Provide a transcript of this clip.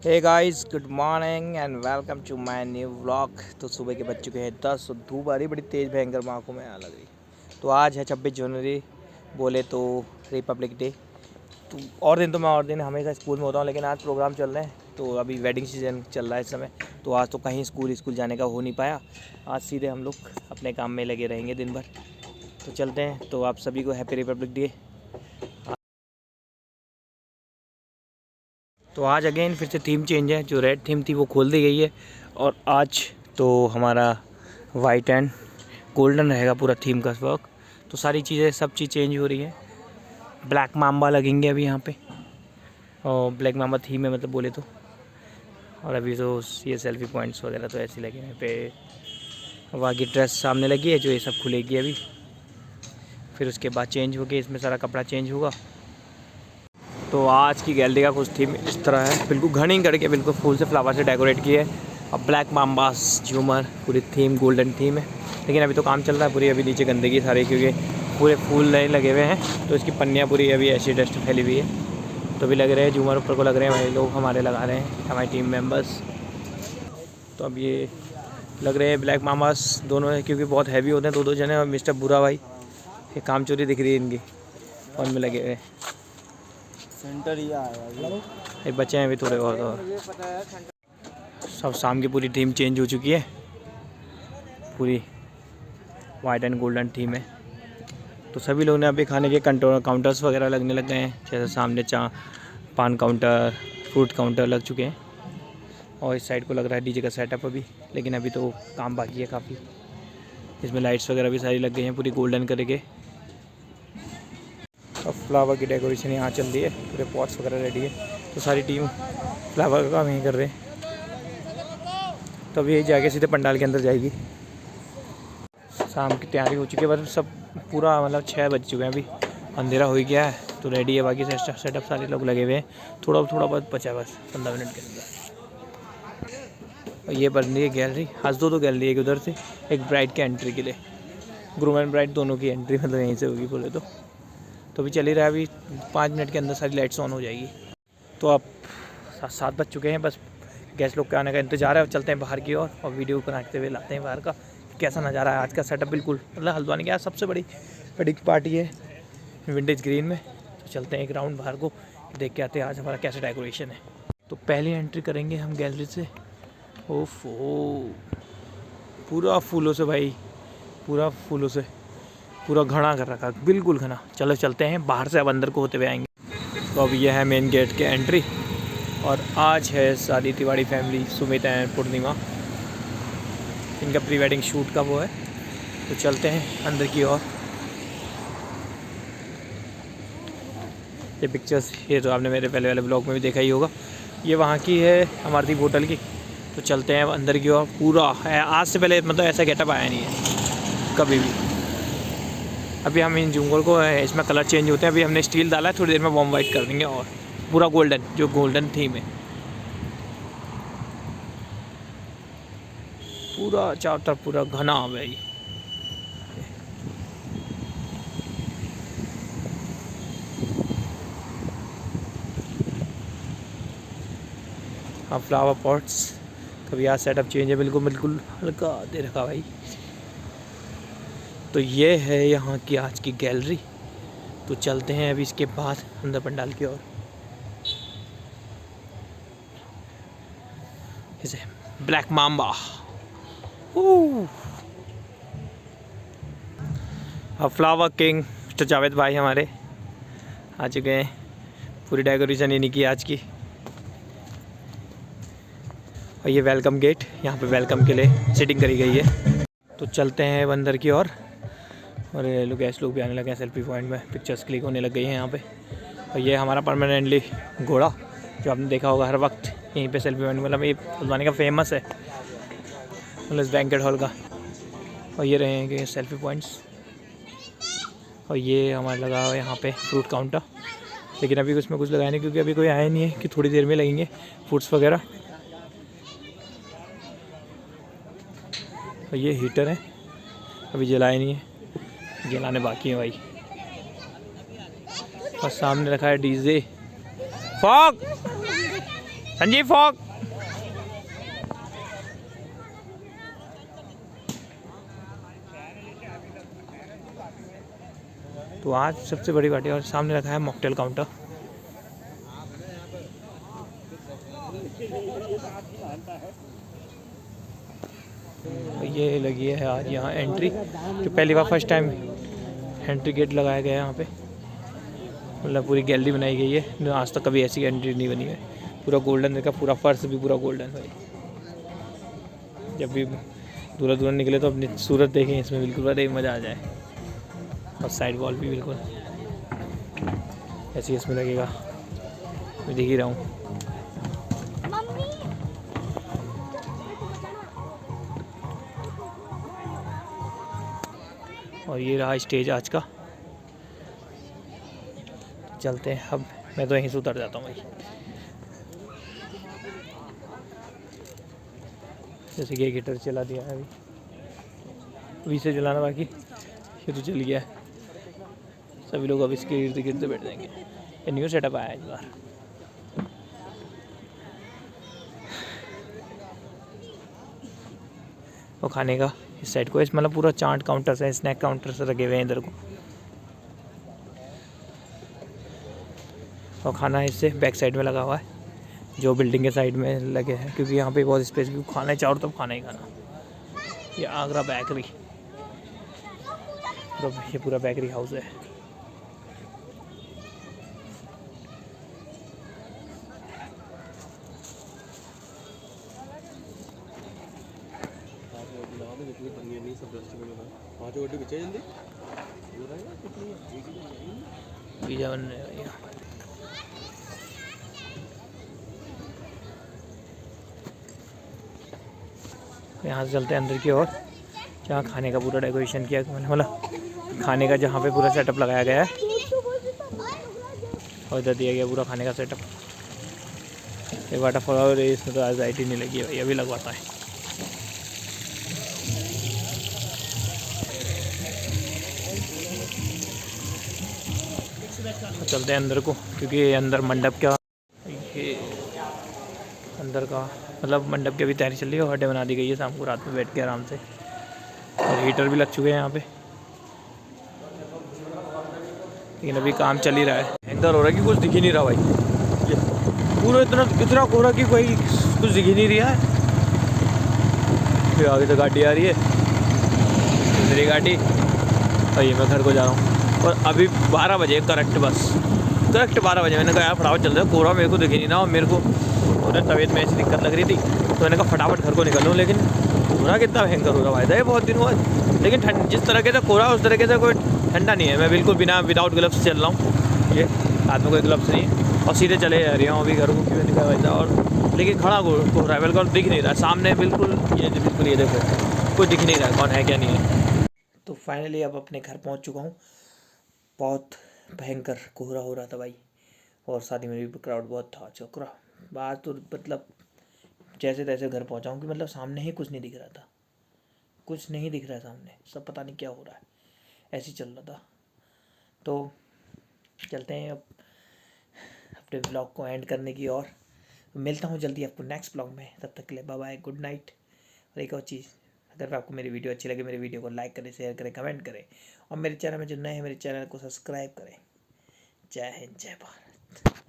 Hey guys, good morning and welcome to my new vlog. तो सुबह के बज चुके हैं 10 और धूप आ रही बड़ी तेज़ भयंकर, आँखों में आ लग रही। तो आज है 26 जनवरी, बोले तो रिपब्लिक डे। तो और दिन तो मैं और दिन हमेशा स्कूल में होता हूँ, लेकिन आज प्रोग्राम चल रहे हैं। तो अभी वेडिंग सीजन चल रहा है इस समय, तो आज तो कहीं स्कूल जाने का हो नहीं पाया। आज सीधे हम लोग अपने काम में लगे रहेंगे दिन भर। तो चलते हैं। तो आप सभी को हैप्पी रिपब्लिक डे। तो आज अगेन फिर से थीम चेंज है, जो रेड थीम थी वो खोल दी गई है और आज तो हमारा वाइट एंड गोल्डन रहेगा पूरा थीम का वर्क। तो सारी चीज़ें सब चीज़ चेंज हो रही है। ब्लैक माम्बा लगेंगे अभी यहाँ पे, और ब्लैक माम्बा थीम है मतलब बोले तो। और अभी तो ये सेल्फी पॉइंट्स वगैरह तो ऐसे लगे हैं पे। वहाँ की ड्रेस सामने लगी है, जो ये सब खुलेगी अभी। फिर उसके बाद चेंज होगी, इसमें सारा कपड़ा चेंज होगा। तो आज की गैलरी का कुछ थीम इस तरह है, बिल्कुल घनी करके बिल्कुल फूल से फ्लावर से डेकोरेट की है। अब ब्लैक माम्बास झूमर पूरी थीम गोल्डन थीम है, लेकिन अभी तो काम चल रहा है पूरी। अभी नीचे गंदगी सारी, क्योंकि पूरे फूल नहीं लगे हुए हैं, तो इसकी पन्नियाँ पूरी अभी ऐसी डस्ट फैली हुई है। तो अभी लग रहे हैं झूमर ऊपर को लग रहे हैं, वही लोग हमारे लगा रहे हैं, हमारे टीम मेम्बर्स। तो अब ये लग रहे हैं ब्लैक माम्बास दोनों है, क्योंकि बहुत हैवी होते हैं दो जने। और मिस्टर बुरा भाई, ये काम चोरी दिख रही है इनकी, और में लगे हुए सेंटर ही आया ये बचे हैं अभी थोड़े बहुत। और सब शाम की पूरी टीम चेंज हो चुकी है, पूरी वाइट एंड गोल्डन थीम है। तो सभी लोग ने अभी खाने के काउंटर्स वगैरह लगने लग गए हैं, जैसे सामने पान काउंटर, फ्रूट काउंटर लग चुके हैं। और इस साइड को लग रहा है डीजे का सेटअप अभी, लेकिन अभी तो काम बाकी है काफ़ी। इसमें लाइट्स वगैरह भी सारी लग गई हैं पूरी गोल्डन करके। और फ्लावर की डेकोरेशन यहाँ चल रही है, पूरे पॉट्स वगैरह रेडी है। तो सारी टीम फ्लावर का काम यहीं कर रहे हैं। तो अभी यही जाके सीधे पंडाल के अंदर जाएगी। शाम की तैयारी हो चुकी है, बस सब पूरा मतलब 6 बज चुके हैं, अभी अंधेरा हो ही गया है। तो रेडी है, बाकी सेटअप सारे लोग लगे हुए हैं। थोड़ा बहुत बचा है बस 15 मिनट के अंदर। और ये बन रही है गैलरी। आज दो गैलरी है, उधर से एक ब्राइड के एंट्री के लिए, ग्रूम एंड ब्राइड दोनों की एंट्री मतलब यहीं से होगी बोले तो। अभी चल ही रहा है, अभी 5 मिनट के अंदर सारी लाइट्स ऑन हो जाएगी। तो अब 7 बज चुके हैं, बस गेस्ट लोग के आने का इंतज़ार है। और चलते हैं बाहर की ओर और वीडियो बनाते हुए लाते हैं बाहर का कैसा नज़ारा है आज का। सेटअप बिल्कुल मतलब हल्द्वानी की आज सबसे बड़ी वेडिंग पार्टी है विंटेज ग्रीन में। तो चलते हैं एक राउंड बाहर को देख के आते हैं आज हमारा कैसा डेकोरेशन है। तो पहली एंट्री करेंगे हम गैलरी से। ओफो, पूरा फूलों से भाई, पूरा फूलों से पूरा घना कर रखा, बिल्कुल घना। चलो चलते हैं बाहर से, अब अंदर को होते हुए आएंगे। तो अब यह है मेन गेट के एंट्री। और आज है सारी तिवाड़ी फैमिली, सुमित एंड पूर्णिमा, इनका प्री वेडिंग शूट का वो है। तो चलते हैं अंदर की ओर। ये पिक्चर्स ये तो आपने मेरे पहले वाले ब्लॉग में भी देखा ही होगा। ये वहाँ की है अमरदीप होटल की। तो चलते हैं अंदर की ओर। पूरा है, आज से पहले मतलब ऐसा गेटअप आया नहीं है कभी भी। अभी हम इन झुमकों को इसमें कलर चेंज होते हैं, अभी हमने स्टील डाला है, थोड़ी देर में वॉर्म वाइट कर देंगे। और पूरा गोल्डन, जो गोल्डन थीम है पूरा चारों तरफ पूरा घना भाई। हाँ, फ्लावर पॉट्स कभी आज सेटअप चेंज है, बिल्कुल हल्का दे रखा भाई। तो ये है यहाँ की आज की गैलरी। तो चलते हैं अभी इसके बाद अंदर पंडाल की ओर। इसे ब्लैक माम्बा। अब फ्लावर किंग मिस्टर जावेद भाई हमारे आ चुके हैं। पूरी डेकोरेशन इन्हीं की आज की। और ये वेलकम गेट, यहाँ पे वेलकम के लिए सीटिंग करी गई है। तो चलते हैं अंदर की ओर। और ये लोग गैस लोग भी आने लगे हैं सेल्फी पॉइंट में, पिक्चर्स क्लिक होने लग गई हैं यहाँ पे। और ये हमारा परमानेंटली घोड़ा, जो आपने देखा होगा हर वक्त यहीं पे सेल्फी पॉइंट, मतलब ये हल्द्वानी का फेमस है मतलब इस बैंकेट हॉल का। और ये रहेंगे सेल्फी पॉइंट्स। और ये हमारा लगा हुआ है यहाँ पे फ्रूट काउंटर, लेकिन अभी उसमें कुछ लगाया नहीं, क्योंकि अभी कोई आया नहीं है कि थोड़ी देर में लगेंगे फ्रूट्स वगैरह। और ये हीटर है, अभी जलाए नहीं है, जलाने बाकी है भाई। और सामने रखा है डीजे फॉग। संजीव फॉग। तो आज सबसे बड़ी बात है और सामने रखा है मॉकटेल काउंटर। ये लगी है आज यहाँ एंट्री, जो पहली बार फर्स्ट टाइम एंट्री गेट लगाया गया है यहाँ पे। मतलब पूरी गैलरी बनाई गई है, आज तक कभी ऐसी एंट्री नहीं बनी है। पूरा गोल्डन का, पूरा फर्श भी पूरा गोल्डन है। जब भी दूर दूर निकले तो अपनी सूरत देखें इसमें, बिल्कुल बड़ा मज़ा आ जाए। और साइड वॉल भी बिल्कुल ऐसे ही इसमें लगेगा, मैं देख ही रहा हूँ। और ये रहा स्टेज आज का। चलते हैं अब, मैं तो यहीं से उतर जाता हूँ भाई। जैसे कि गिटार चला दिया है अभी से चलाना बाकी, ये तो चल गया है। सभी लोग अब इसके इर्द गिर्द बैठ जाएंगे। ये न्यू सेटअप आया है इस बार। और खाने का इस साइड को, इस मतलब पूरा चाट काउंटर है, स्नैक काउंटर से लगे हुए हैं इधर को। और खाना इससे बैक साइड में लगा हुआ है, जो बिल्डिंग के साइड में लगे हैं, क्योंकि यहाँ पे बहुत स्पेस, क्योंकि खाना है चारों तरफ खाना ही खाना। ये आगरा बेकरी, ये पूरा बेकरी हाउस है। पिज़्ज़ा बन रहा है। यहाँ से चलते हैं अंदर की ओर, जहाँ खाने का पूरा डेकोरेशन किया, मतलब खाने का जहाँ पे पूरा सेटअप लगाया गया है। और इधर दिया गया पूरा खाने का सेटअप। एक वाटरफॉल और इसमें तो आज लाइट ही नहीं लगी है भाई, अभी लगवाता है। चलते हैं अंदर को, क्योंकि अंदर मंडप का, ये अंदर का मतलब मंडप की अभी तैयारी चल रही है। हड्डे बना दी गई है, शाम को रात में बैठ के आराम से। और हीटर भी लग चुके हैं यहाँ पे, लेकिन अभी काम चल ही रहा है। इधर हो रहा है कि कुछ दिख ही नहीं रहा भाई, ये पूरा इतना कोहरा कि कोई कुछ दिख ही नहीं रहा है। फिर आगे से गाड़ी आ रही है, दूसरी गाड़ी, और ये मैं घर को जा रहा हूँ। और अभी 12 बजे करेक्ट, बस करेक्ट 12 बजे। मैंने कहा यार फटाफट चल रहा है, कोहरा मेरे को दिख ही नहीं रहा, और मेरे को उधर तबीयत में ऐसी दिक्कत लग रही थी, तो मैंने कहा फटाफट घर को निकल लूँ। लेकिन कोहरा कितना भयंकर हो रहा है बहुत दिन हुआ। लेकिन ठंड जिस तरीके से कोहरा, उस तरीके से कोई ठंडा नहीं है। मैं बिल्कुल विदाउट ग्लव्स चल रहा हूँ, ये हाथ में कोई ग्लव्स नहीं है, और सीधे चले जा रही हूँ अभी घर को, क्यों निकला वैसा। और लेकिन खड़ा कोहरा है बिल्कुल, दिख नहीं रहा सामने, बिल्कुल ये बिल्कुल, ये देखो कोई दिख नहीं रहा कौन है क्या नहीं है। तो फाइनली अब अपने घर पहुँच चुका हूँ। बहुत भयंकर कोहरा हो रहा था भाई, और शादी में भी क्राउड बहुत था। चक्रा बात तो मतलब जैसे तैसे घर पहुंचा हूँ कि मतलब सामने ही कुछ नहीं दिख रहा था, कुछ नहीं दिख रहा है सामने, सब पता नहीं क्या हो रहा है, ऐसे ही चल रहा था। तो चलते हैं अब अपने ब्लॉग को एंड करने की ओर। मिलता हूँ जल्दी आपको नेक्स्ट ब्लॉग में, तब तक के लिए बाय बाय, गुड नाइट। और एक और चीज़, अगर आपको मेरी वीडियो अच्छी लगे, मेरी वीडियो को लाइक करें, शेयर करें, कमेंट करें, और मेरे चैनल में जो नए हैं मेरे चैनल को सब्सक्राइब करें। जय हिंद, जय भारत।